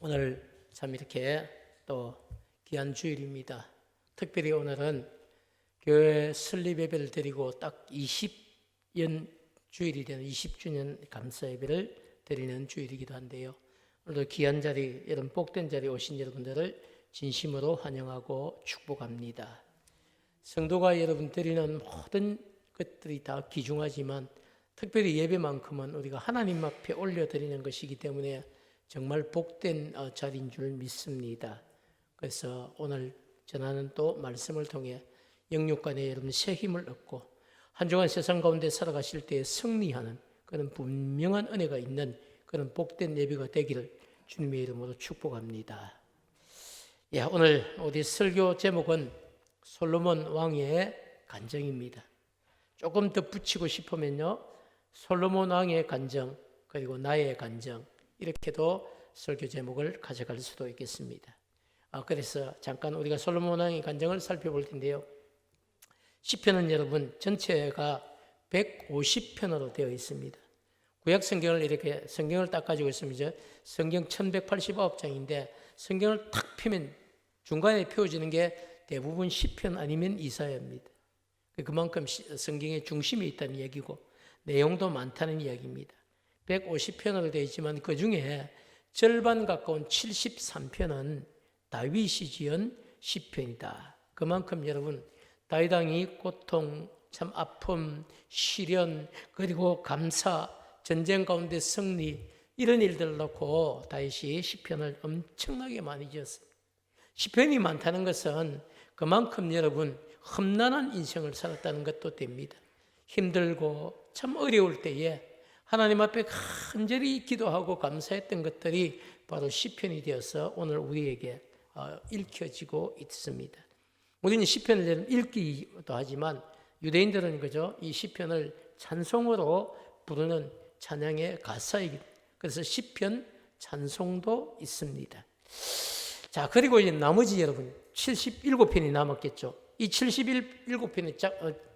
오늘 참 이렇게 또 귀한 주일입니다. 특별히 오늘은 교회 설립 예배를 드리고 딱 20년 주일이 되는 20주년 감사 예배를 드리는 주일이기도 한데요. 오늘도 귀한 자리, 여러분 복된 자리에 오신 여러분들을 진심으로 환영하고 축복합니다. 성도가 여러분 드리는 모든 것들이 다 귀중하지만 특별히 예배만큼은 우리가 하나님 앞에 올려드리는 것이기 때문에 정말 복된 자리인 줄 믿습니다. 그래서 오늘 전하는 또 말씀을 통해 영육간에 여러분 새 힘을 얻고 한 주간 세상 가운데 살아가실 때 승리하는 그런 분명한 은혜가 있는 그런 복된 예배가 되기를 주님의 이름으로 축복합니다. 오늘 우리 설교 제목은 솔로몬 왕의 간정입니다. 조금 더 붙이고 싶으면요, 솔로몬 왕의 간정 그리고 나의 간정 이렇게도 설교 제목을 가져갈 수도 있겠습니다. 그래서 잠깐 우리가 솔로몬 왕의 간정을 살펴볼 텐데요. 시편은 여러분 전체가 150편으로 되어 있습니다. 구약 성경을 이렇게 성경을 딱 가지고 있으면 성경 1189장인데 성경을 탁 펴면 중간에 펴지는 게 대부분 시편 아니면 이사야입니다. 그만큼 성경의 중심에 있다는 얘기고 내용도 많다는 이야기입니다. 150편으로 되어 있지만 그 중에 절반 가까운 73편은 다윗이 지은 시편이다. 그만큼 여러분 다윗 왕이 고통, 참 아픔, 시련, 그리고 감사, 전쟁 가운데 승리 이런 일들을 놓고 다윗이 시편을 엄청나게 많이 지었습니다. 시편이 많다는 것은 그만큼 여러분 험난한 인생을 살았다는 것도 됩니다. 힘들고 참 어려울 때에 하나님 앞에 간절히 기도하고 감사했던 것들이 바로 시편이 되어서 오늘 우리에게 읽혀지고 있습니다. 우리는 시편을 읽기도 하지만 유대인들은 이 시편을 찬송으로 부르는 찬양의 가사이기 그래서 시편 찬송도 있습니다. 자, 그리고 이제 나머지 여러분 77편이 남았겠죠. 이 77편의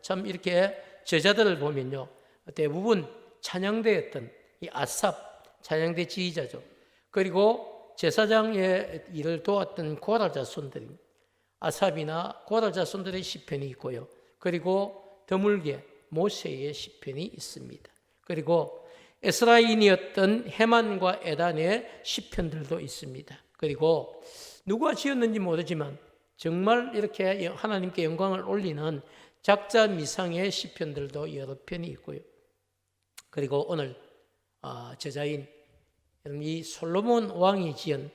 참 이렇게 저자들을 보면요, 대부분 찬양대였던 이 아삽 찬양대 지휘자죠. 그리고 제사장의 일을 도왔던 고라 자손들입니다. 아삽이나 고라 자손들의 시편이 있고요. 그리고 드물게 모세의 시편이 있습니다. 그리고 에스라인이었던 헤만과 에단의 시편들도 있습니다. 그리고 누가 지었는지 모르지만 정말 이렇게 하나님께 영광을 올리는 작자 미상의 시편들도 여러 편이 있고요. 그리고 오늘 저자인 이 솔로몬 왕이 지은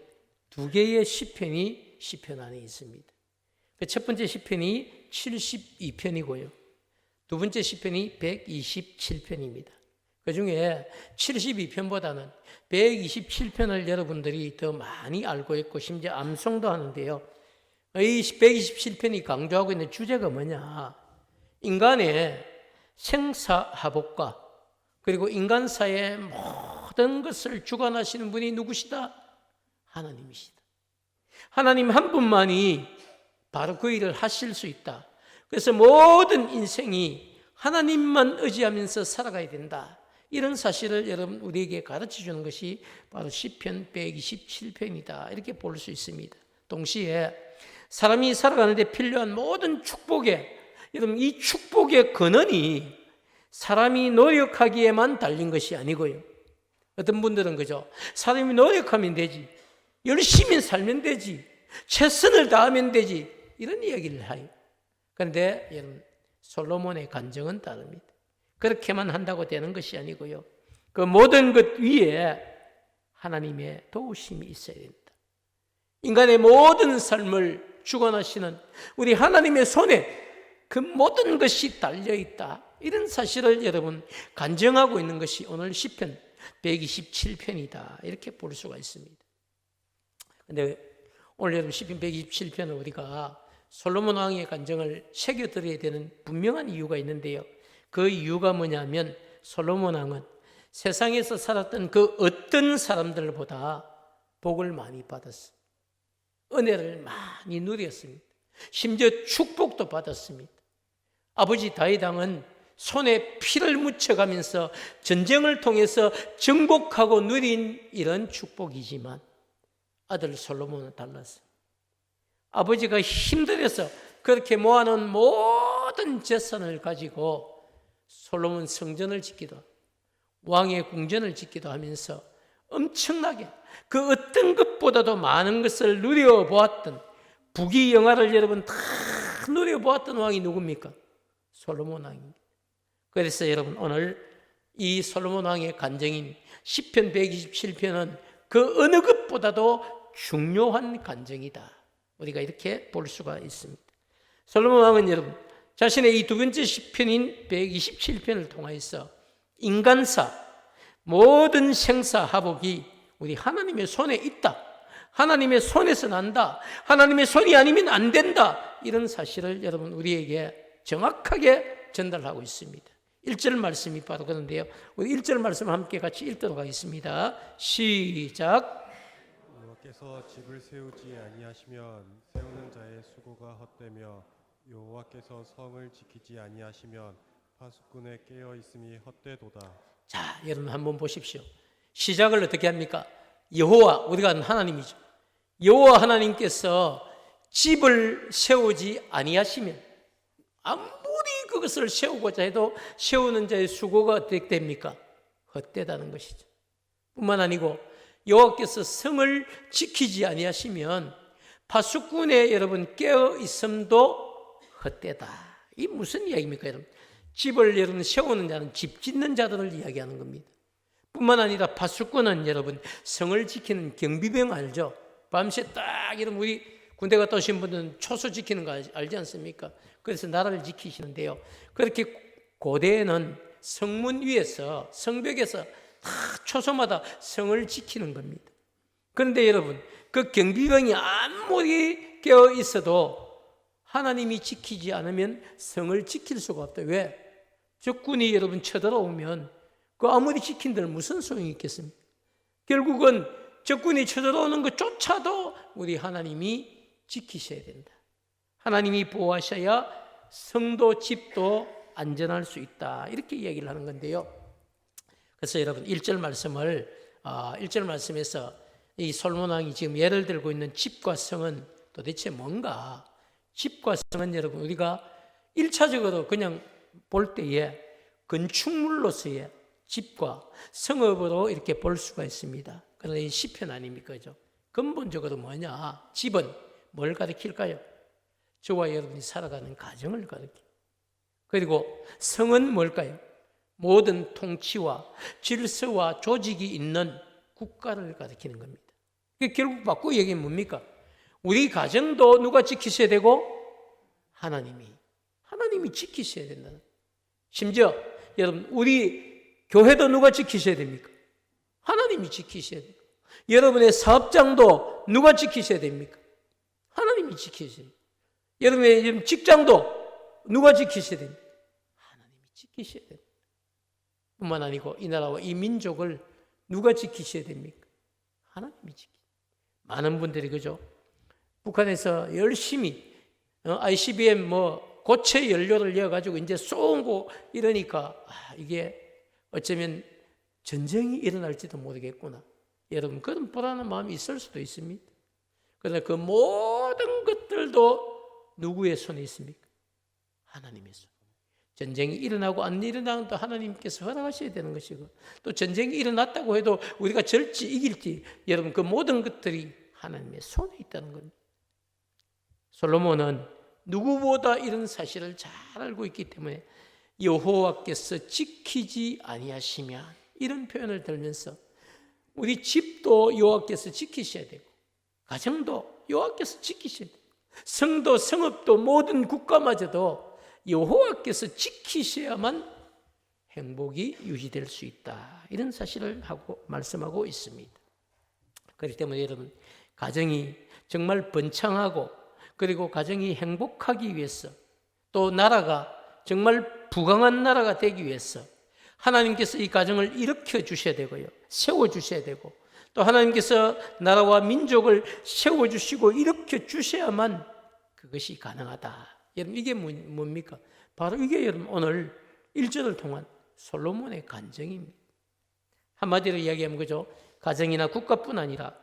두 개의 시편이 시편 안에 있습니다. 첫 번째 시편이 72편이고요. 두 번째 시편이 127편입니다. 그 중에 72편보다는 127편을 여러분들이 더 많이 알고 있고 심지어 암송도 하는데요. 이 127편이 강조하고 있는 주제가 뭐냐? 인간의 생사화복과 그리고 인간사의 모든 것을 주관하시는 분이 누구시다? 하나님이시다. 하나님 한 분만이 바로 그 일을 하실 수 있다. 그래서 모든 인생이 하나님만 의지하면서 살아가야 된다. 이런 사실을 여러분 우리에게 가르쳐 주는 것이 바로 시편 127편이다. 이렇게 볼 수 있습니다. 동시에 사람이 살아가는데 필요한 모든 축복에 여러분 이 축복의 근원이 사람이 노력하기에만 달린 것이 아니고요. 어떤 분들은 사람이 노력하면 되지, 열심히 살면 되지, 최선을 다하면 되지 이런 이야기를 해요. 그런데 여러분 솔로몬의 간정은 다릅니다. 그렇게만 한다고 되는 것이 아니고요. 그 모든 것 위에 하나님의 도우심이 있어야 된다. 인간의 모든 삶을 주관하시는 우리 하나님의 손에 그 모든 것이 달려있다. 이런 사실을 여러분 간증하고 있는 것이 오늘 시편 127편이다. 이렇게 볼 수가 있습니다. 그런데 오늘 여러분 시편 127편을 우리가 솔로몬 왕의 간증을 새겨드려야 되는 분명한 이유가 있는데요. 그 이유가 뭐냐면 솔로몬 왕은 세상에서 살았던 그 어떤 사람들보다 복을 많이 받았어요. 은혜를 많이 누렸습니다. 심지어 축복도 받았습니다. 아버지 다윗 왕은 손에 피를 묻혀가면서 전쟁을 통해서 정복하고 누린 이런 축복이지만 아들 솔로몬은 달랐어요. 아버지가 힘들어서 그렇게 모아놓은 모든 재산을 가지고 솔로몬 성전을 짓기도 왕의 궁전을 짓기도 하면서 엄청나게 그 어떤 것보다도 많은 것을 누려보았던, 부귀영화를 여러분 다 누려보았던 왕이 누굽니까? 솔로몬 왕입니다. 그래서 여러분 오늘 이 솔로몬 왕의 간증인 시편 127편은 그 어느 것보다도 중요한 간증이다, 우리가 이렇게 볼 수가 있습니다. 솔로몬 왕은 여러분 자신의 이 두 번째 시편인 127편을 통해서 인간사, 모든 생사화복이 우리 하나님의 손에 있다, 하나님의 손에서 난다, 하나님의 손이 아니면 안 된다, 이런 사실을 여러분 우리에게 정확하게 전달하고 있습니다. 1절 말씀이 바로 그런데요, 우리 1절 말씀 함께 같이 읽도록 하겠습니다. 시작. 여호와께서 집을 세우지 아니하시면 세우는 자의 수고가 헛되며 여호와께서 성을 지키지 아니하시면 파수꾼의 깨어 있음이 헛되도다. 자, 여러분 한번 보십시오. 시작을 어떻게 합니까? 여호와, 우리가 아는 하나님이죠. 여호와 하나님께서 집을 세우지 아니하시면, 아무리 그것을 세우고자 해도 세우는 자의 수고가 어떻게 됩니까? 헛되다는 것이죠. 뿐만 아니고 여호와께서 성을 지키지 아니하시면 파수꾼의 여러분 깨어 있음도 헛되다. 이 무슨 이야기입니까, 여러분? 집을 여러분 세우는 자는 집 짓는 자들을 이야기하는 겁니다. 뿐만 아니라 파수꾼은 여러분 성을 지키는 경비병 알죠? 밤새 딱 여러분 우리 군대 갔다 오신 분들은 초소 지키는 거 알지 않습니까? 그래서 나라를 지키시는데요, 그렇게 고대에는 성문 위에서, 성벽에서 다 초소마다 성을 지키는 겁니다. 그런데 여러분 그 경비병이 아무리 깨어 있어도 하나님이 지키지 않으면 성을 지킬 수가 없다. 왜? 적군이 여러분 쳐들어오면 그 아무리 지킨들 무슨 소용이 있겠습니까? 결국은 적군이 쳐들어오는 것조차도 우리 하나님이 지키셔야 된다. 하나님이 보호하셔야 성도 집도 안전할 수 있다, 이렇게 이야기를 하는 건데요. 그래서 여러분 1절 말씀에서 이 솔로몬 왕이 지금 예를 들고 있는 집과 성은 도대체 뭔가? 집과 성은 여러분 우리가 1차적으로 그냥 볼 때에 건축물로서의 집과 성읍으로 이렇게 볼 수가 있습니다. 그러나 이 시편 아닙니까? 그죠? 근본적으로 뭐냐? 집은 뭘 가리킬까요? 저와 여러분이 살아가는 가정을 가리킵니다. 그리고 성은 뭘까요? 모든 통치와 질서와 조직이 있는 국가를 가리키는 겁니다. 결국 바꾸고 얘기하면 뭡니까? 우리 가정도 누가 지키셔야 되고? 하나님이 지키셔야 된다. 심지어 여러분 우리 교회도 누가 지키셔야 됩니까? 하나님이 지키셔야 됩니다. 여러분의 사업장도 누가 지키셔야 됩니까? 하나님이 지키셔야 됩니다. 여러분의 직장도 누가 지키셔야 됩니까? 하나님이 지키셔야 됩니다. 뿐만 아니고 이 나라와 이 민족을 누가 지키셔야 됩니까? 하나님이 지키셔야 됩니다. 많은 분들이 그죠? 북한에서 열심히 ICBM 고체 연료를 이어가지고 이제 쏘고 이러니까 이게 어쩌면 전쟁이 일어날지도 모르겠구나. 여러분 그런 불안한 마음이 있을 수도 있습니다. 그러나 그 모든 것들도 누구의 손에 있습니까? 하나님의 손. 전쟁이 일어나고 안 일어나도 하나님께서 허락하셔야 되는 것이고, 또 전쟁이 일어났다고 해도 우리가 절지 이길지 여러분 그 모든 것들이 하나님의 손에 있다는 겁니다. 솔로몬은 누구보다 이런 사실을 잘 알고 있기 때문에 여호와께서 지키지 아니하시면, 이런 표현을 들면서 우리 집도 여호와께서 지키셔야 되고, 가정도 여호와께서 지키셔야 되고, 성도 성읍도 모든 국가마저도 여호와께서 지키셔야만 행복이 유지될 수 있다, 이런 사실을 말씀하고 있습니다. 그렇기 때문에 여러분 가정이 정말 번창하고, 그리고 가정이 행복하기 위해서, 또 나라가 정말 부강한 나라가 되기 위해서 하나님께서 이 가정을 일으켜 주셔야 되고요, 세워 주셔야 되고, 또 하나님께서 나라와 민족을 세워 주시고 일으켜 주셔야만 그것이 가능하다. 여러분 이게 뭡니까? 바로 이게 여러분 오늘 1절을 통한 솔로몬의 간증입니다. 한마디로 이야기하면 그죠? 가정이나 국가뿐 아니라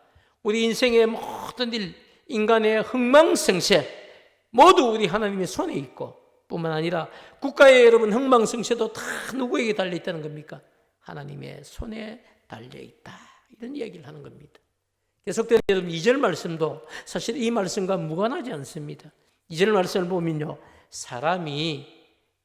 우리 인생의 모든 일, 인간의 흥망성쇠 모두 우리 하나님의 손에 있고, 뿐만 아니라 국가의 여러분 흥망성쇠도 다 누구에게 달려있다는 겁니까? 하나님의 손에 달려있다, 이런 이야기를 하는 겁니다. 계속되는 여러분 2절 말씀도 사실 이 말씀과 무관하지 않습니다. 2절 말씀을 보면요, 사람이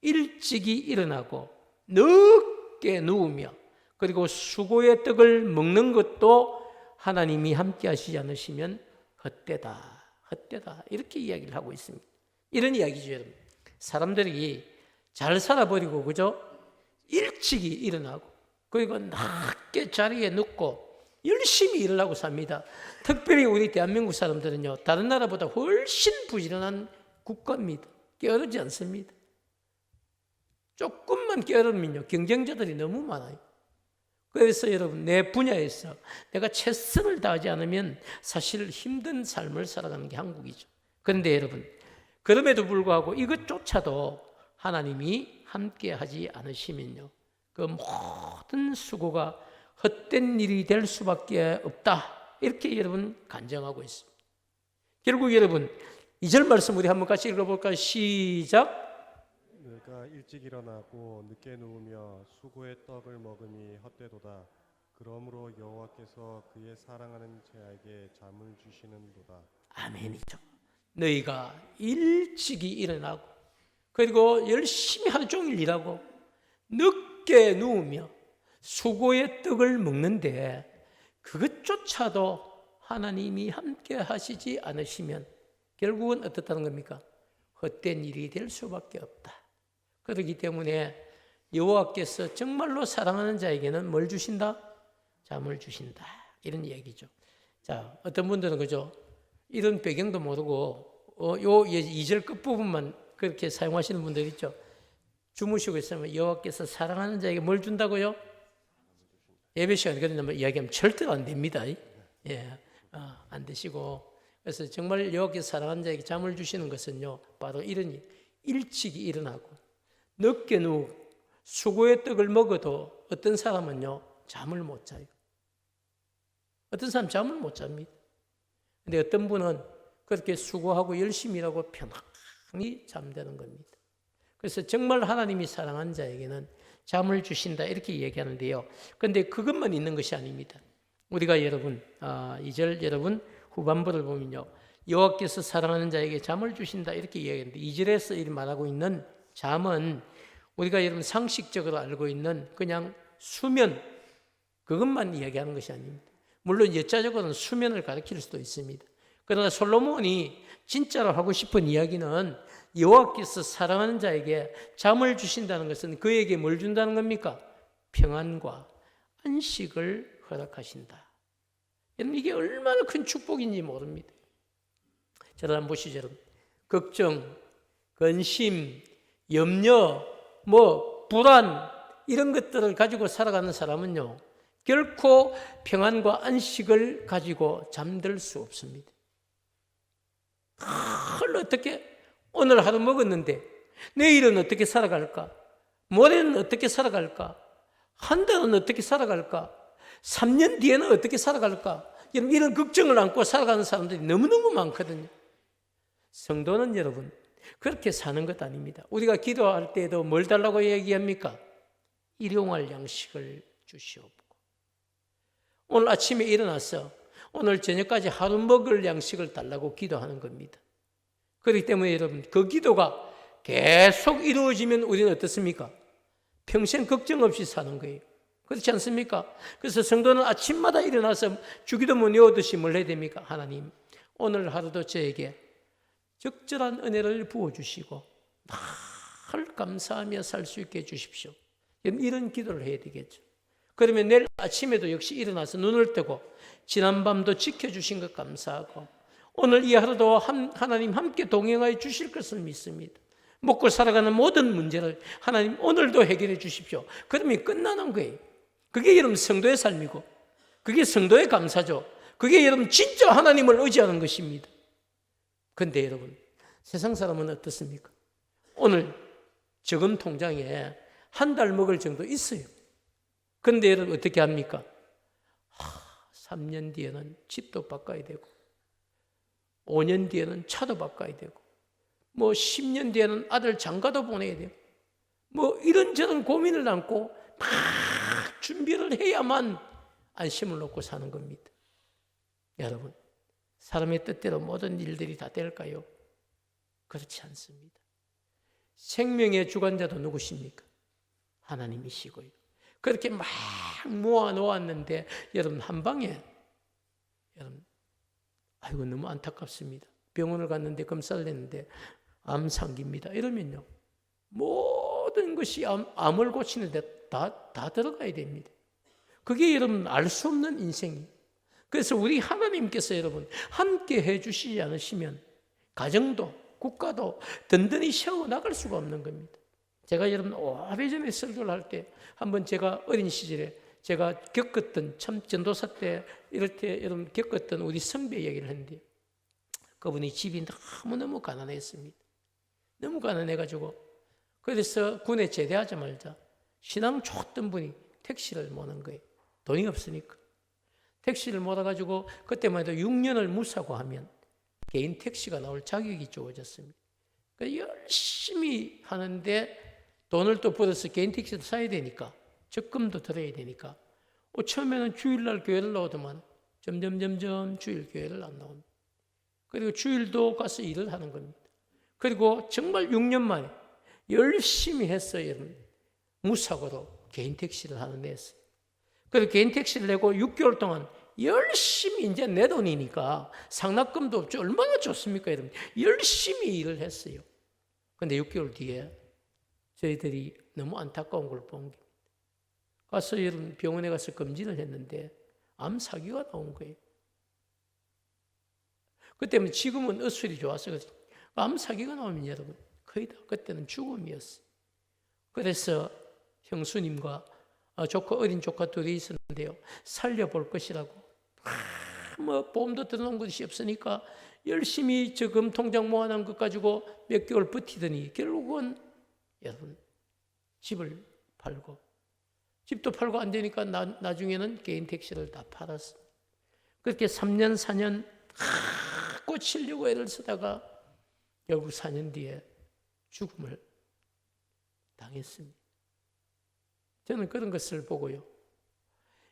일찍이 일어나고 늦게 누우며 그리고 수고의 떡을 먹는 것도 하나님이 함께 하시지 않으시면 헛되다, 헛되다, 이렇게 이야기를 하고 있습니다. 이런 이야기죠, 여러분. 사람들이 잘 살아버리고, 그죠? 일찍이 일어나고 그리고 낮게 자리에 눕고 열심히 일을 하고 삽니다. 특별히 우리 대한민국 사람들은요, 다른 나라보다 훨씬 부지런한 국가입니다. 게으르지 않습니다. 조금만 게으르면요, 경쟁자들이 너무 많아요. 그래서 여러분, 내 분야에서 내가 최선을 다하지 않으면 사실 힘든 삶을 살아가는 게 한국이죠. 그런데 여러분, 그럼에도 불구하고 이것조차도 하나님이 함께 하지 않으시면요, 그 모든 수고가 헛된 일이 될 수밖에 없다, 이렇게 여러분 간증하고 있습니다. 결국 여러분 2절 말씀 우리 한번 같이 읽어볼까요? 시작. 내가 일찍 일어나고 늦게 누우며 수고의 떡을 먹으니 헛되도다. 그러므로 여호와께서 그의 사랑하는 자에게 잠을 주시는도다. 아멘이죠. 너희가 일찍이 일어나고 그리고 열심히 하루 종일 일하고 늦게 누우며 수고의 떡을 먹는데 그것조차도 하나님이 함께 하시지 않으시면 결국은 어떻다는 겁니까? 헛된 일이 될 수밖에 없다. 그렇기 때문에 여호와께서 정말로 사랑하는 자에게는 뭘 주신다? 잠을 주신다, 이런 얘기죠. 자, 어떤 분들은 그죠? 이런 배경도 모르고 요 2절 끝부분만 그렇게 사용하시는 분들 있죠. 주무시고 있으면 여호와께서 사랑하는 자에게 뭘 준다고요? 예배 시간에 그런 이야기하면 절대로 안 됩니다. 예, 안 되시고. 그래서 정말 여호와께서 사랑하는 자에게 잠을 주시는 것은요, 바로 이런 일찍이 일어나고 늦게 누우고 수고의 떡을 먹어도 어떤 사람은요, 잠을 못 자요. 어떤 사람 잠을 못 잡니다. 근데 어떤 분은 그렇게 수고하고 열심히 일하고 편안히 잠드는 겁니다. 그래서 정말 하나님이 사랑한 자에게는 잠을 주신다, 이렇게 얘기하는데요. 그런데 그것만 있는 것이 아닙니다. 우리가 여러분 2절 여러분 후반부를 보면요, 여호와께서 사랑하는 자에게 잠을 주신다, 이렇게 이야기하는데 2절에서 이 말하고 있는 잠은 우리가 여러분 상식적으로 알고 있는 그냥 수면, 그것만 이야기하는 것이 아닙니다. 물론 역사적으로는 수면을 가리킬 수도 있습니다. 그러나 솔로몬이 진짜로 하고 싶은 이야기는 여호와께서 사랑하는 자에게 잠을 주신다는 것은 그에게 뭘 준다는 겁니까? 평안과 안식을 허락하신다. 여러분, 이게 얼마나 큰 축복인지 모릅니다. 저를 한번 보시죠, 여러분. 걱정, 근심, 염려, 불안, 이런 것들을 가지고 살아가는 사람은요, 결코 평안과 안식을 가지고 잠들 수 없습니다. 어떻게 오늘 하루 먹었는데 내일은 어떻게 살아갈까? 모레는 어떻게 살아갈까? 한 달은 어떻게 살아갈까? 3년 뒤에는 어떻게 살아갈까? 이런 걱정을 안고 살아가는 사람들이 너무너무 많거든요. 성도는 여러분, 그렇게 사는 것 아닙니다. 우리가 기도할 때에도 뭘 달라고 얘기합니까? 일용할 양식을 주시옵고, 오늘 아침에 일어나서 오늘 저녁까지 하루 먹을 양식을 달라고 기도하는 겁니다. 그렇기 때문에 여러분, 그 기도가 계속 이루어지면 우리는 어떻습니까? 평생 걱정 없이 사는 거예요. 그렇지 않습니까? 그래서 성도는 아침마다 일어나서 주기도문 외우듯이 뭘 해야 됩니까? 하나님, 오늘 하루도 저에게 적절한 은혜를 부어주시고 늘 감사하며 살 수 있게 해주십시오. 이런 기도를 해야 되겠죠. 그러면 내일 아침에도 역시 일어나서 눈을 뜨고 지난밤도 지켜주신 것 감사하고 오늘 이 하루도 하나님 함께 동행하여 주실 것을 믿습니다. 먹고 살아가는 모든 문제를 하나님 오늘도 해결해 주십시오. 그러면 끝나는 거예요. 그게 여러분 성도의 삶이고 그게 성도의 감사죠. 그게 여러분 진짜 하나님을 의지하는 것입니다. 그런데 여러분, 세상 사람은 어떻습니까? 오늘 저금 통장에 한 달 먹을 정도 있어요. 그런데 여러분 어떻게 합니까? 3년 뒤에는 집도 바꿔야 되고 5년 뒤에는 차도 바꿔야 되고 뭐 10년 뒤에는 아들 장가도 보내야 되고 뭐 이런저런 고민을 안고 막 준비를 해야만 안심을 놓고 사는 겁니다. 여러분, 사람의 뜻대로 모든 일들이 다 될까요? 그렇지 않습니다. 생명의 주관자도 누구십니까? 하나님이시고요. 그렇게 막 모아 놓았는데 여러분 한 방에 여러분 아이고 너무 안타깝습니다. 병원을 갔는데 검사를 했는데 암상기입니다. 이러면요 모든 것이 암을 고치는데 다 들어가야 됩니다. 그게 여러분 알 수 없는 인생이에요. 그래서 우리 하나님께서 여러분 함께 해주시지 않으시면 가정도 국가도 든든히 세워나갈 수가 없는 겁니다. 제가 여러분 오래전에 설교를 할 때 한번 제가 어린 시절에 제가 겪었던 참 전도사 때 이럴 때 여러분 겪었던 우리 선배 얘기를 했는데 그분이 집이 너무너무 가난했습니다. 너무 가난해가지고 그래서 군에 제대하자마자 신앙 좋았던 분이 택시를 모는 거예요. 돈이 없으니까. 택시를 몰아가지고 그때만 해도 6년을 무사고 하면 개인 택시가 나올 자격이 주어졌습니다. 그러니까 열심히 하는데 돈을 또 벌어서 개인 택시도 사야 되니까 적금도 들어야 되니까 처음에는 주일날 교회를 나오더만 점점 주일 교회를 안 나옵니다. 그리고 주일도 가서 일을 하는 겁니다. 그리고 정말 6년 만에 열심히 했어요. 여러분. 무사고로 개인 택시를 하나 냈어요. 그리고 개인 택시를 내고 6개월 동안 열심히 이제 내 돈이니까 상납금도 없죠. 얼마나 좋습니까, 여러분? 열심히 일을 했어요. 근데 6개월 뒤에 저희들이 너무 안타까운 걸 본 게 가서 여러분 병원에 가서 검진을 했는데 암 사기가 나온 거예요. 그때는 지금은 의술이 좋았어요. 암 사기가 나오면 여러분 거의 다 그때는 죽음이었어요. 그래서 형수님과 어린 조카 둘이 있었는데요. 살려볼 것이라고 뭐 보험도 들어놓은 것이 없으니까 열심히 저금 통장 모아놓은 것 가지고 몇 개월 버티더니 결국은 여러분 집을 팔고 집도 팔고 안 되니까 나중에는 개인 택시를 다 팔았습니다. 그렇게 3년 4년 고치려고 애를 쓰다가 결국 4년 뒤에 죽음을 당했습니다. 저는 그런 것을 보고요.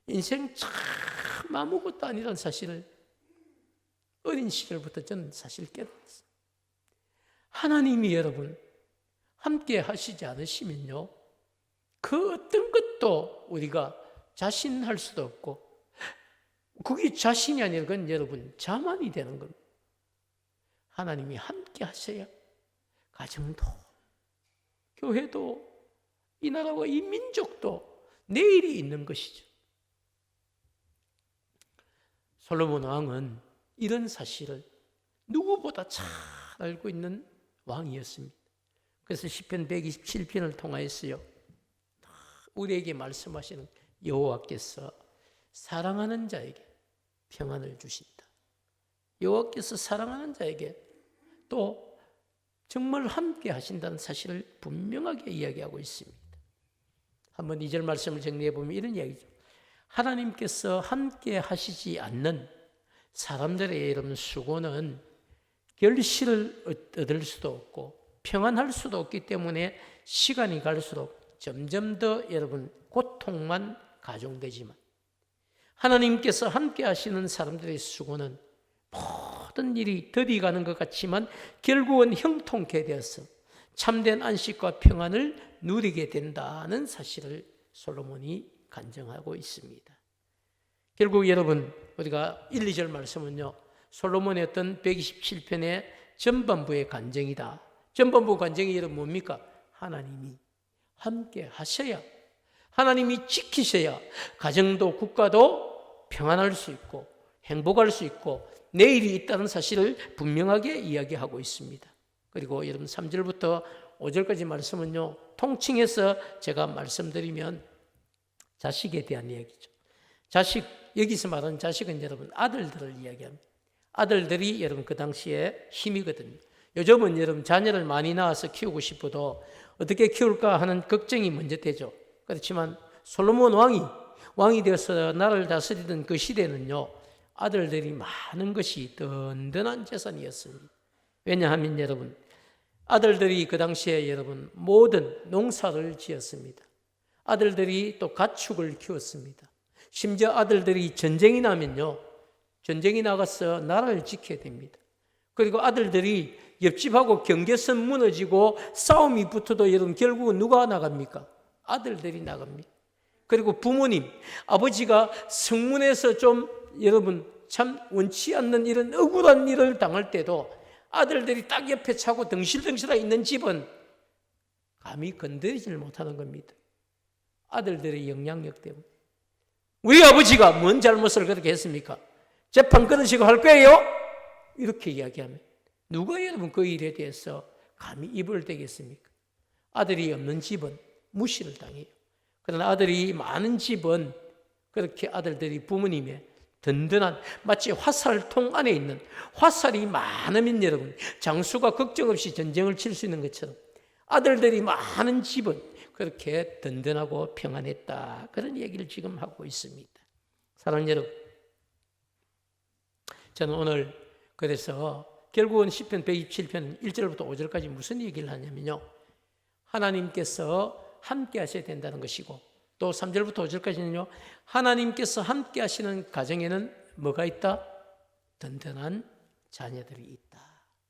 인생 참 아무것도 아니라는 사실을 어린 시절부터 저는 사실 깨달았어요. 하나님이 여러분 함께 하시지 않으시면요. 그 어떤 것도 우리가 자신할 수도 없고 그게 자신이 아니라 그건 여러분 자만이 되는 겁니다. 하나님이 함께 하셔야 가정도 교회도 이 나라와 이 민족도 내일이 있는 것이죠. 솔로몬 왕은 이런 사실을 누구보다 잘 알고 있는 왕이었습니다. 그래서 시편 127편을 통하였어요. 우리에게 말씀하시는 여호와께서 사랑하는 자에게 평안을 주신다. 여호와께서 사랑하는 자에게 또 정말 함께 하신다는 사실을 분명하게 이야기하고 있습니다. 한번 2절 말씀을 정리해 보면 이런 이야기죠. 하나님께서 함께 하시지 않는 사람들의 이런 수고는 결실을 얻을 수도 없고 평안할 수도 없기 때문에 시간이 갈수록 점점 더 여러분 고통만 가중되지만 하나님께서 함께 하시는 사람들의 수고는 모든 일이 더디 가는 것 같지만 결국은 형통케 되어서 참된 안식과 평안을 누리게 된다는 사실을 솔로몬이 간증하고 있습니다. 결국 여러분 우리가 1, 2절 말씀은요. 솔로몬의 어떤 127편의 전반부의 간증이다. 전반부 간증이 여러분 뭡니까? 하나님이 함께 하셔야 하나님이 지키셔야 가정도 국가도 평안할 수 있고 행복할 수 있고 내일이 있다는 사실을 분명하게 이야기하고 있습니다. 그리고 여러분 3절부터 5절까지 말씀은요. 통칭해서 제가 말씀드리면 자식에 대한 이야기죠. 자식, 여기서 말하는 자식은 여러분 아들들을 이야기합니다. 아들들이 여러분 그 당시에 힘이거든요. 요즘은 여러분 자녀를 많이 낳아서 키우고 싶어도 어떻게 키울까 하는 걱정이 먼저 되죠. 그렇지만 솔로몬 왕이 왕이 되어서 나라를 다스리던 그 시대는요, 아들들이 많은 것이 든든한 재산이었습니다. 왜냐하면 여러분, 아들들이 그 당시에 여러분 모든 농사를 지었습니다. 아들들이 또 가축을 키웠습니다. 심지어 아들들이 전쟁이 나면요, 전쟁이 나가서 나라를 지켜야 됩니다. 그리고 아들들이 옆집하고 경계선 무너지고 싸움이 붙어도 여러분 결국은 누가 나갑니까? 아들들이 나갑니다. 그리고 부모님, 아버지가 성문에서 좀 여러분 참 원치 않는 이런 억울한 일을 당할 때도 아들들이 딱 옆에 차고 덩실덩실하게 있는 집은 감히 건드리질 못하는 겁니다. 아들들의 영향력 때문에. 우리 아버지가 뭔 잘못을 그렇게 했습니까? 재판 끊으시고 할 거예요? 이렇게 이야기하면 누가 여러분 그 일에 대해서 감히 입을 대겠습니까? 아들이 없는 집은 무시를 당해요. 그러나 아들이 많은 집은 그렇게 아들들이 부모님의 든든한, 마치 화살통 안에 있는, 화살이 많으면 여러분 장수가 걱정 없이 전쟁을 칠 수 있는 것처럼 아들들이 많은 집은 그렇게 든든하고 평안했다, 그런 얘기를 지금 하고 있습니다. 사랑하는 여러분, 저는 오늘 그래서 결국은 시편 127편 1절부터 5절까지 무슨 얘기를 하냐면요, 하나님께서 함께 하셔야 된다는 것이고, 또 3절부터 5절까지는요, 하나님께서 함께 하시는 가정에는 뭐가 있다? 든든한 자녀들이 있다,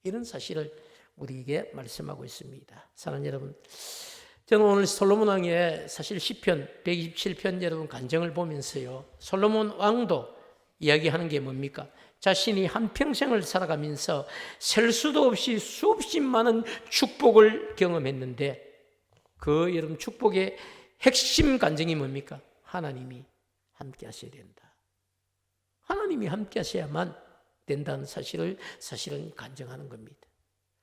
이런 사실을 우리에게 말씀하고 있습니다. 사랑하는 여러분, 저는 오늘 솔로몬 왕의 사실 시편 127편 여러분 간증을 보면서요, 솔로몬 왕도 이야기하는 게 뭡니까? 자신이 한평생을 살아가면서 셀 수도 없이 수없이 많은 축복을 경험했는데 그 여러분 축복의 핵심 간증이 뭡니까? 하나님이 함께 하셔야 된다. 하나님이 함께 하셔야만 된다는 사실을 사실은 간증하는 겁니다.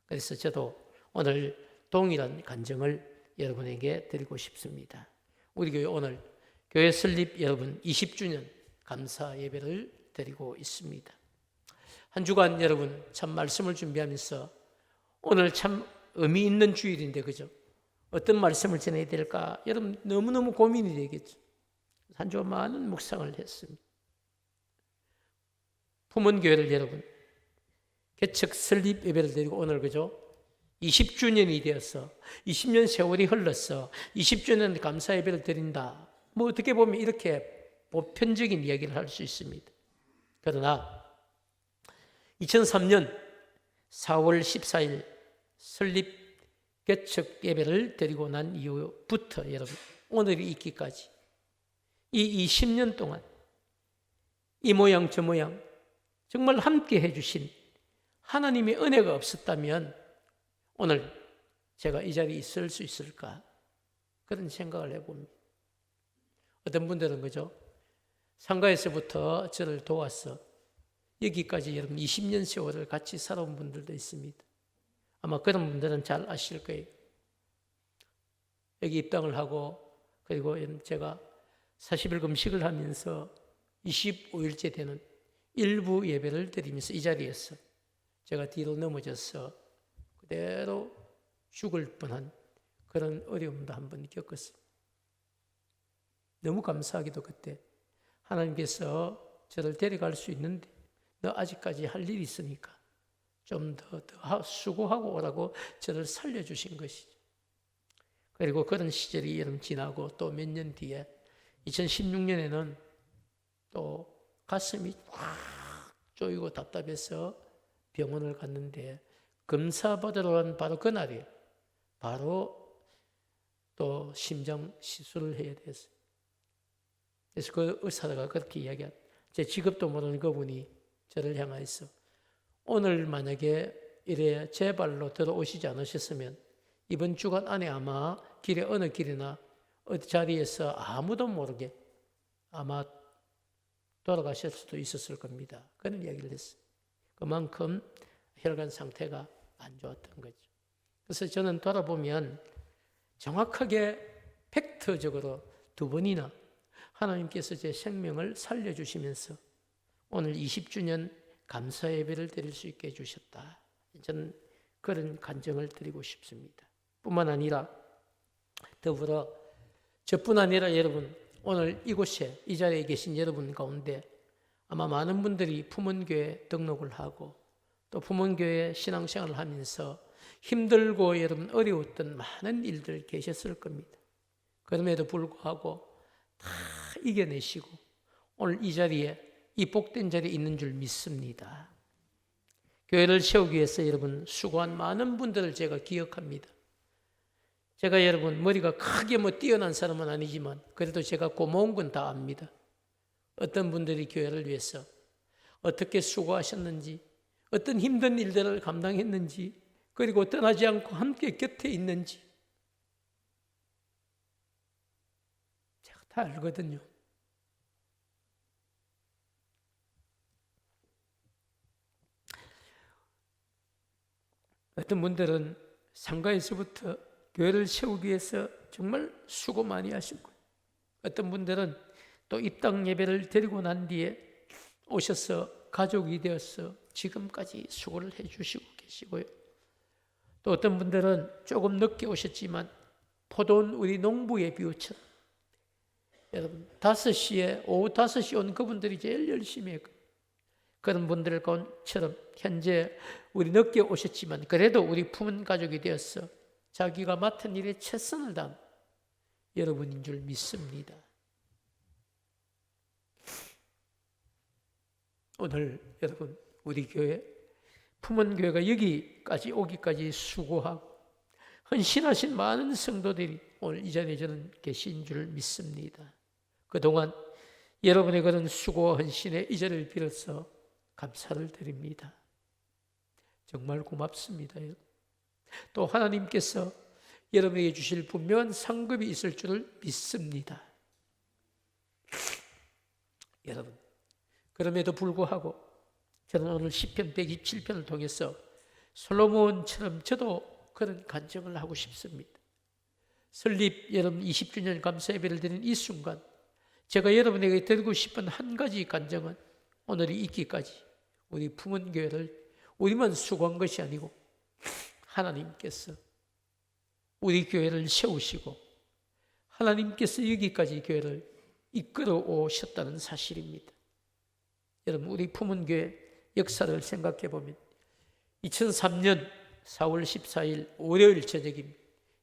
그래서 저도 오늘 동일한 간증을 여러분에게 드리고 싶습니다. 우리 교회 오늘 교회 설립 여러분 20주년 감사 예배를 드리고 있습니다. 한 주간 여러분 참 말씀을 준비하면서 오늘 참 의미 있는 주일인데 그죠? 어떤 말씀을 전해야 될까? 여러분 너무너무 고민이 되겠죠. 한 주간 많은 묵상을 했습니다. 품원교회를 여러분 개척 설립 예배를 드리고 오늘 그죠? 20주년이 되어서 20년 세월이 흘렀어 20주년 감사 예배를 드린다. 뭐 어떻게 보면 이렇게 보편적인 이야기를 할 수 있습니다. 그러나 2003년 4월 14일 설립 개척 예배를 드리고 난 이후부터 여러분 오늘이 있기까지 이 20년 동안 이 모양 저 모양 정말 함께 해주신 하나님의 은혜가 없었다면 오늘 제가 이 자리에 있을 수 있을까? 그런 생각을 해봅니다. 어떤 분들은 그죠? 상가에서부터 저를 도와서 여기까지 여러분 20년 세월을 같이 살아온 분들도 있습니다. 아마 그런 분들은 잘 아실 거예요. 여기 입당을 하고 그리고 제가 40일 금식을 하면서 25일째 되는 일부 예배를 드리면서 이 자리에서 제가 뒤로 넘어져서 그대로 죽을 뻔한 그런 어려움도 한번 겪었습니다. 너무 감사하게도 그때 하나님께서 저를 데려갈 수 있는데 너 아직까지 할 일이 있으니까 좀 더 수고하고 오라고 저를 살려주신 것이죠. 그리고 그런 시절이 여름 지나고 또 몇 년 뒤에 2016년에는 또 가슴이 확 쪼이고 답답해서 병원을 갔는데 검사 받으러 간 바로 그날이에요. 바로 또 심장 시술을 해야 됐어요. 그래서 그 의사가 그렇게 이야기한, 제 직업도 모르는 그분이 저를 향하여서 오늘 만약에 이래 제 발로 들어오시지 않으셨으면 이번 주간 안에 아마 길에 어느 길이나 어디 자리에서 아무도 모르게 아마 돌아가실 수도 있었을 겁니다. 그런 이야기를 했어요. 그만큼 혈관 상태가 안 좋았던 거죠. 그래서 저는 돌아보면 정확하게 팩트적으로 2번이나 하나님께서 제 생명을 살려주시면서 오늘 20주년 감사 예배를 드릴 수 있게 해주셨다. 저는 그런 간증을 드리고 싶습니다. 뿐만 아니라 더불어 저뿐 아니라 여러분 오늘 이곳에 이 자리에 계신 여러분 가운데 아마 많은 분들이 품원교회 등록을 하고 또 품원교회 신앙생활을 하면서 힘들고 여러분 어려웠던 많은 일들 계셨을 겁니다. 그럼에도 불구하고 다 이겨내시고 오늘 이 자리에, 이 복된 자리에 있는 줄 믿습니다. 교회를 세우기 위해서 여러분 수고한 많은 분들을 제가 기억합니다. 제가 여러분 머리가 크게 뛰어난 사람은 아니지만 그래도 제가 고마운 건 다 압니다. 어떤 분들이 교회를 위해서 어떻게 수고하셨는지, 어떤 힘든 일들을 감당했는지, 그리고 떠나지 않고 함께 곁에 있는지 제가 다 알거든요. 어떤 분들은 상가에서부터 교회를 세우기 위해서 정말 수고 많이 하시고, 어떤 분들은 또 입당 예배를 드리고 난 뒤에 오셔서 가족이 되어서 지금까지 수고를 해주시고 계시고요. 또 어떤 분들은 조금 늦게 오셨지만 포도원 우리 농부의 비유처럼 여러분 5시에 오후 5시 온 그분들이 제일 열심히 했고, 그런 분들처럼 현재 우리 늦게 오셨지만 그래도 우리 품은 가족이 되어서 자기가 맡은 일에 최선을 다한 여러분인 줄 믿습니다. 오늘 여러분 우리 교회 품원교회가 여기까지 오기까지 수고하고 헌신하신 많은 성도들이 오늘 이 자리에 저는 계신 줄 믿습니다. 그동안 여러분의 그런 수고와 헌신에 이 자리를 빌어서 감사를 드립니다. 정말 고맙습니다. 또 하나님께서 여러분에게 주실 분명한 상급이 있을 줄을 믿습니다. 여러분, 그럼에도 불구하고 저는 오늘 시편 127편을 통해서 솔로몬처럼 저도 그런 간증을 하고 싶습니다. 설립 여러분 20주년 감사 예배를 드리는 이 순간 제가 여러분에게 드리고 싶은 한 가지 간증은 오늘이 있기까지 우리 품원교회를 우리만 수고한 것이 아니고 하나님께서 우리 교회를 세우시고 하나님께서 여기까지 교회를 이끌어 오셨다는 사실입니다. 여러분 우리 품원교회 역사를 생각해 보면 2003년 4월 14일 월요일 저녁입니다.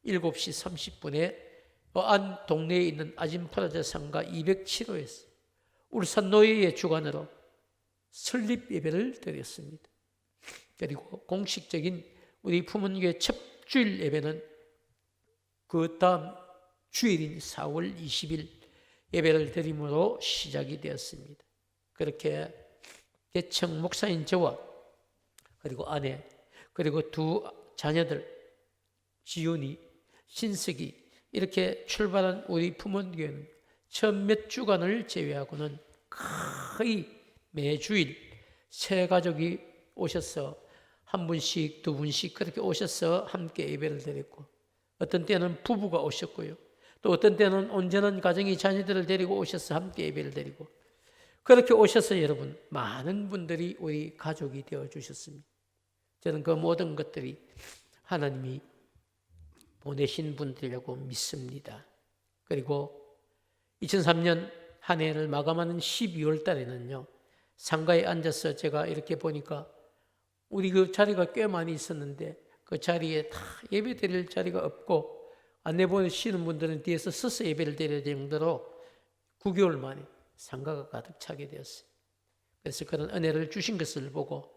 7시 30분에 안 동네에 있는 아진프라자 상가 207호에서 울산 노예의 주관으로 설립 예배를 드렸습니다. 그리고 공식적인 우리 품원교회 첫 주일 예배는 그 다음 주일인 4월 20일 예배를 드림으로 시작이 되었습니다. 그렇게 개청 목사인 저와 그리고 아내 그리고 두 자녀들 지윤이, 신석이 이렇게 출발한 우리 품원교회는 처음 몇 주간을 제외하고는 거의 매주일 세 가족이 오셔서 한 분씩 두 분씩 그렇게 오셔서 함께 예배를 드렸고, 어떤 때는 부부가 오셨고요, 또 어떤 때는 온전한 가정이 자녀들을 데리고 오셔서 함께 예배를 드리고, 그렇게 오셔서 여러분 많은 분들이 우리 가족이 되어 주셨습니다. 저는 그 모든 것들이 하나님이 보내신 분들이라고 믿습니다. 그리고 2003년 한 해를 마감하는 12월 달에는요, 상가에 앉아서 제가 이렇게 보니까 우리 그 자리가 꽤 많이 있었는데 그 자리에 다 예배 드릴 자리가 없고 안내 보내시는 분들은 뒤에서 서서 예배를 드려야 되는 정도로 9개월 만에 상가가 가득 차게 되었어요. 그래서 그런 은혜를 주신 것을 보고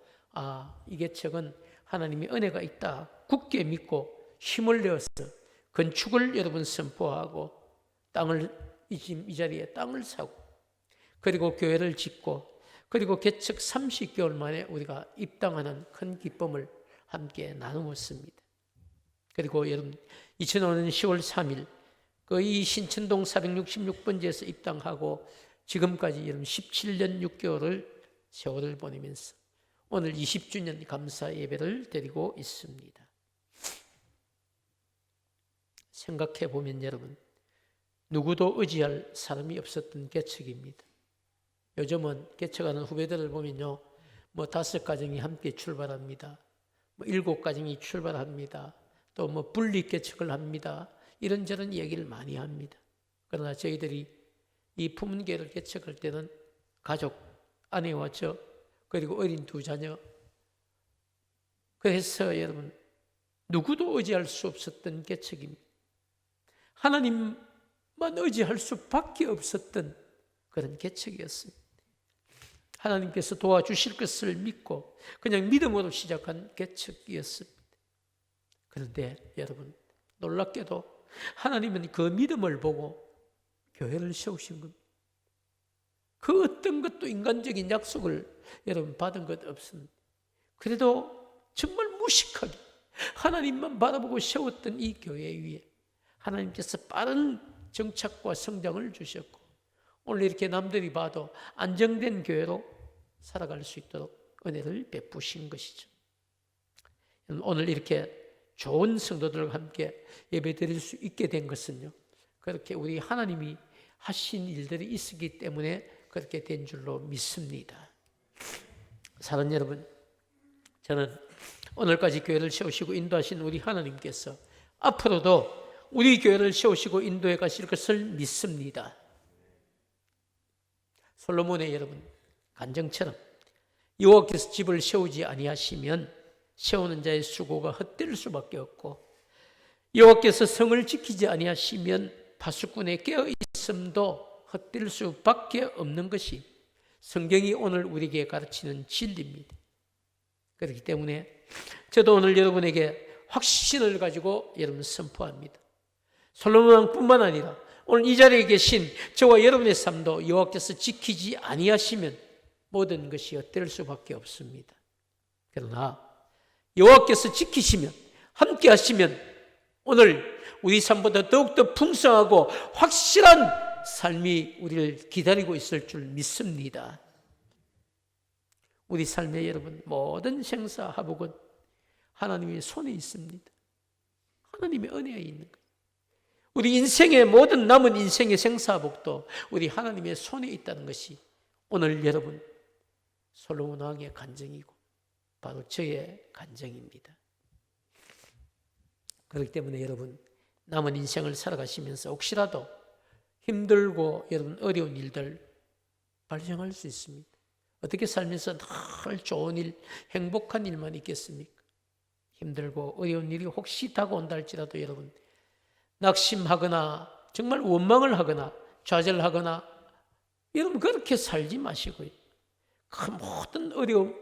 이 개척은 하나님의 은혜가 있다 굳게 믿고 힘을 내어서 건축을 여러분 선포하고 땅을 이 자리에 땅을 사고 그리고 교회를 짓고 그리고 개척 30개월 만에 우리가 입당하는 큰 기쁨을 함께 나누었습니다. 그리고 여러분 2005년 10월 3일 이 신천동 466번지에서 입당하고 지금까지 여러분 17년 6개월을 세월을 보내면서 오늘 20주년 감사 예배를 드리고 있습니다. 생각해 보면 여러분 누구도 의지할 사람이 없었던 개척입니다. 요즘은 개척하는 후배들을 보면요, 5가정이 함께 출발합니다. 7가정이 출발합니다. 또 분리 개척을 합니다. 이런저런 얘기를 많이 합니다. 그러나 저희들이 이 품은교회를 개척할 때는 가족, 아내와 저, 그리고 어린 두 자녀, 그래서 여러분 누구도 의지할 수 없었던 개척입니다. 하나님만 의지할 수밖에 없었던 그런 개척이었습니다. 하나님께서 도와주실 것을 믿고 그냥 믿음으로 시작한 개척이었습니다. 그런데 여러분 놀랍게도 하나님은 그 믿음을 보고 교회를 세우신 겁니다. 그 어떤 것도 인간적인 약속을 여러분 받은 것 없습니다. 그래도 정말 무식하게 하나님만 바라보고 세웠던 이 교회 위에 하나님께서 빠른 정착과 성장을 주셨고 오늘 이렇게 남들이 봐도 안정된 교회로 살아갈 수 있도록 은혜를 베푸신 것이죠. 오늘 이렇게 좋은 성도들과 함께 예배드릴 수 있게 된 것은요, 그렇게 우리 하나님이 하신 일들이 있었기 때문에 그렇게 된 줄로 믿습니다. 사랑하는 여러분, 저는 오늘까지 교회를 세우시고 인도하신 우리 하나님께서 앞으로도 우리 교회를 세우시고 인도해 가실 것을 믿습니다. 솔로몬의 여러분 간증처럼 여호와께서 집을 세우지 아니하시면 세우는 자의 수고가 헛될 수밖에 없고 여호와께서 성을 지키지 아니하시면 파수꾼의 깨어 있음도 헛될 수밖에 없는 것이 성경이 오늘 우리에게 가르치는 진리입니다. 그렇기 때문에 저도 오늘 여러분에게 확신을 가지고 여러분 선포합니다. 솔로몬 왕뿐만 아니라 오늘 이 자리에 계신 저와 여러분의 삶도 여호와께서 지키지 아니하시면 모든 것이 헛될 수밖에 없습니다. 그러나 여호와께서 지키시면 함께 하시면 오늘 우리 삶보다 더욱더 풍성하고 확실한 삶이 우리를 기다리고 있을 줄 믿습니다. 우리 삶의 여러분 모든 생사화복은 하나님의 손에 있습니다. 하나님의 은혜에 있는 거예요. 우리 인생의 모든 남은 인생의 생사복도 우리 하나님의 손에 있다는 것이 오늘 여러분 솔로몬 왕의 간증이고 바로 저의 간증입니다. 그렇기 때문에 여러분 남은 인생을 살아가시면서 혹시라도 힘들고 여러분 어려운 일들 발생할 수 있습니다. 어떻게 살면서 늘 좋은 일, 행복한 일만 있겠습니까? 힘들고 어려운 일이 혹시 다가온다 할지라도 여러분 낙심하거나 정말 원망을 하거나 좌절하거나 여러분 그렇게 살지 마시고요. 그 모든 어려움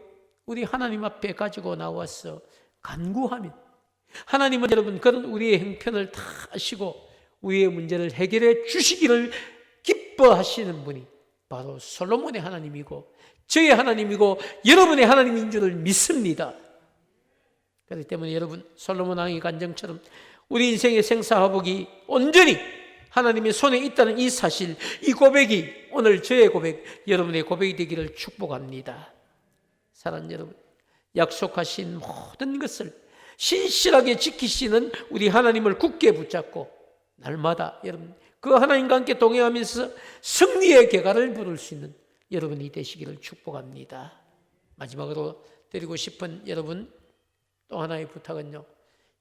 우리 하나님 앞에 가지고 나와서 간구하면 하나님은 여러분 그런 우리의 형편을 다 아시고 우리의 문제를 해결해 주시기를 기뻐하시는 분이 바로 솔로몬의 하나님이고 저의 하나님이고 여러분의 하나님인 줄을 믿습니다. 그렇기 때문에 여러분 솔로몬 왕의 간증처럼 우리 인생의 생사화복이 온전히 하나님의 손에 있다는 이 사실, 이 고백이 오늘 저의 고백, 여러분의 고백이 되기를 축복합니다. 사랑하는 여러분, 약속하신 모든 것을 신실하게 지키시는 우리 하나님을 굳게 붙잡고 날마다 여러분 그 하나님과 함께 동행하면서 승리의 계가를 부를 수 있는 여러분이 되시기를 축복합니다. 마지막으로 드리고 싶은 여러분 또 하나의 부탁은요,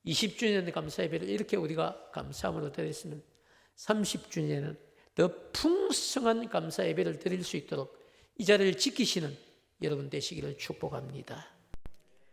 20주년 감사 예배를 이렇게 우리가 감사함으로 드렸으면 30주년에는 더 풍성한 감사 예배를 드릴 수 있도록 이 자리를 지키시는 여러분 되시기를 축복합니다.